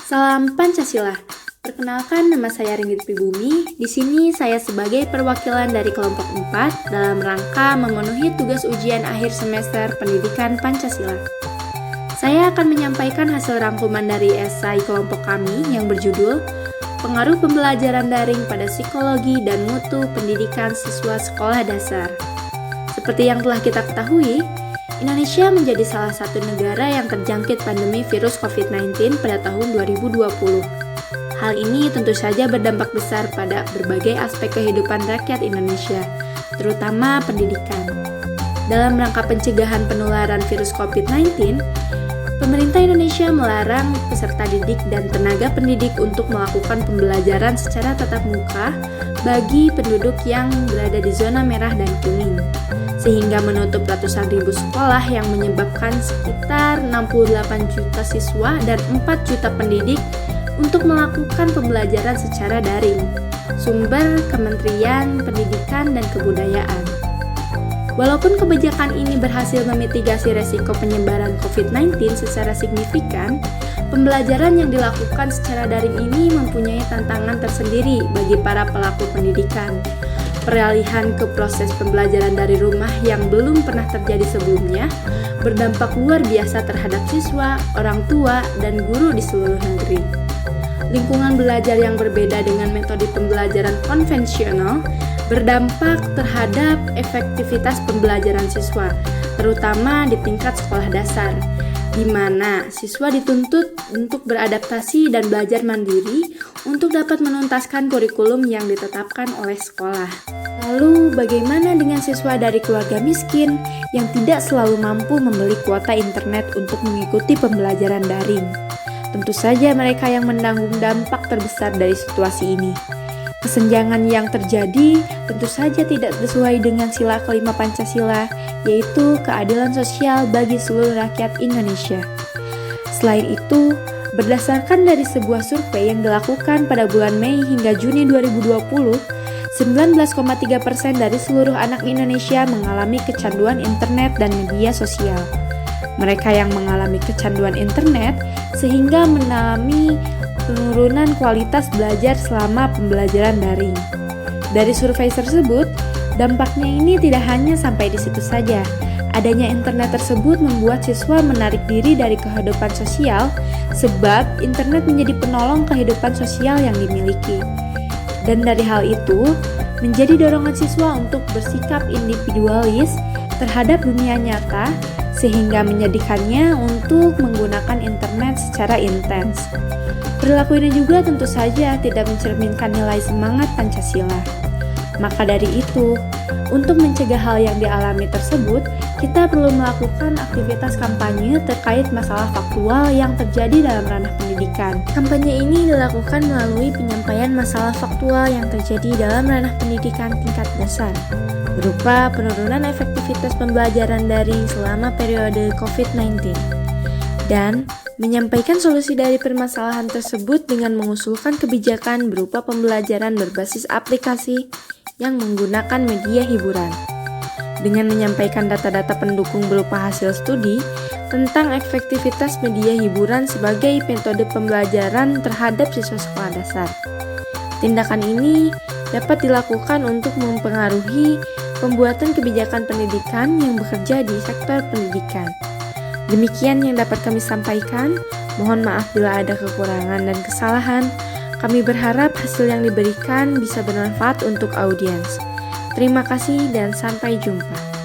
Salam Pancasila. Perkenalkan, nama saya Ringgit Pribumi. Di sini saya sebagai perwakilan dari kelompok 4 dalam rangka memenuhi tugas ujian akhir semester Pendidikan Pancasila. Saya akan menyampaikan hasil rangkuman dari esai kelompok kami yang berjudul Pengaruh Pembelajaran Daring pada Psikologi dan Mutu Pendidikan Siswa Sekolah Dasar. Seperti yang telah kita ketahui, Indonesia menjadi salah satu negara yang terjangkit pandemi virus COVID-19 pada tahun 2020. Hal ini tentu saja berdampak besar pada berbagai aspek kehidupan rakyat Indonesia, terutama pendidikan. Dalam rangka pencegahan penularan virus COVID-19, pemerintah Indonesia melarang peserta didik dan tenaga pendidik untuk melakukan pembelajaran secara tatap muka bagi penduduk yang berada di zona merah dan kuning, sehingga menutup ratusan ribu sekolah yang menyebabkan sekitar 68 juta siswa dan 4 juta pendidik untuk melakukan pembelajaran secara daring. Sumber Kementerian Pendidikan dan Kebudayaan. Walaupun kebijakan ini berhasil memitigasi resiko penyebaran COVID-19 secara signifikan, pembelajaran yang dilakukan secara daring ini mempunyai tantangan tersendiri bagi para pelaku pendidikan. Peralihan ke proses pembelajaran dari rumah yang belum pernah terjadi sebelumnya berdampak luar biasa terhadap siswa, orang tua, dan guru di seluruh negeri. Lingkungan belajar yang berbeda dengan metode pembelajaran konvensional berdampak terhadap efektivitas pembelajaran siswa, terutama di tingkat sekolah dasar, di mana siswa dituntut untuk beradaptasi dan belajar mandiri untuk dapat menuntaskan kurikulum yang ditetapkan oleh sekolah. Lalu, bagaimana dengan siswa dari keluarga miskin yang tidak selalu mampu membeli kuota internet untuk mengikuti pembelajaran daring? Tentu saja mereka yang menanggung dampak terbesar dari situasi ini. Kesenjangan yang terjadi tentu saja tidak sesuai dengan sila kelima Pancasila, yaitu keadilan sosial bagi seluruh rakyat Indonesia. Selain itu, berdasarkan dari sebuah survei yang dilakukan pada bulan Mei hingga Juni 2020, 19,3% dari seluruh anak Indonesia mengalami kecanduan internet dan media sosial. Mereka yang mengalami kecanduan internet sehingga mengalami penurunan kualitas belajar selama pembelajaran daring. Dari survei tersebut, dampaknya ini tidak hanya sampai di situ saja. Adanya internet tersebut membuat siswa menarik diri dari kehidupan sosial sebab internet menjadi penolong kehidupan sosial yang dimiliki. Dan dari hal itu, menjadi dorongan siswa untuk bersikap individualis terhadap dunia nyata sehingga menjadikannya untuk menggunakan internet secara intens. Perilaku ini juga tentu saja tidak mencerminkan nilai semangat Pancasila. Maka dari itu, untuk mencegah hal yang dialami tersebut, kita perlu melakukan aktivitas kampanye terkait masalah faktual yang terjadi dalam ranah pendidikan. Kampanye ini dilakukan melalui penyampaian masalah faktual yang terjadi dalam ranah pendidikan tingkat dasar, berupa penurunan efektivitas pembelajaran daring selama periode COVID-19, dan menyampaikan solusi dari permasalahan tersebut dengan mengusulkan kebijakan berupa pembelajaran berbasis aplikasi yang menggunakan media hiburan. Dengan menyampaikan data-data pendukung berupa hasil studi tentang efektivitas media hiburan sebagai metode pembelajaran terhadap siswa sekolah dasar. Tindakan ini dapat dilakukan untuk mempengaruhi pembuatan kebijakan pendidikan yang bekerja di sektor pendidikan. Demikian yang dapat kami sampaikan. Mohon maaf bila ada kekurangan dan kesalahan. Kami berharap hasil yang diberikan bisa bermanfaat untuk audiens. Terima kasih dan sampai jumpa.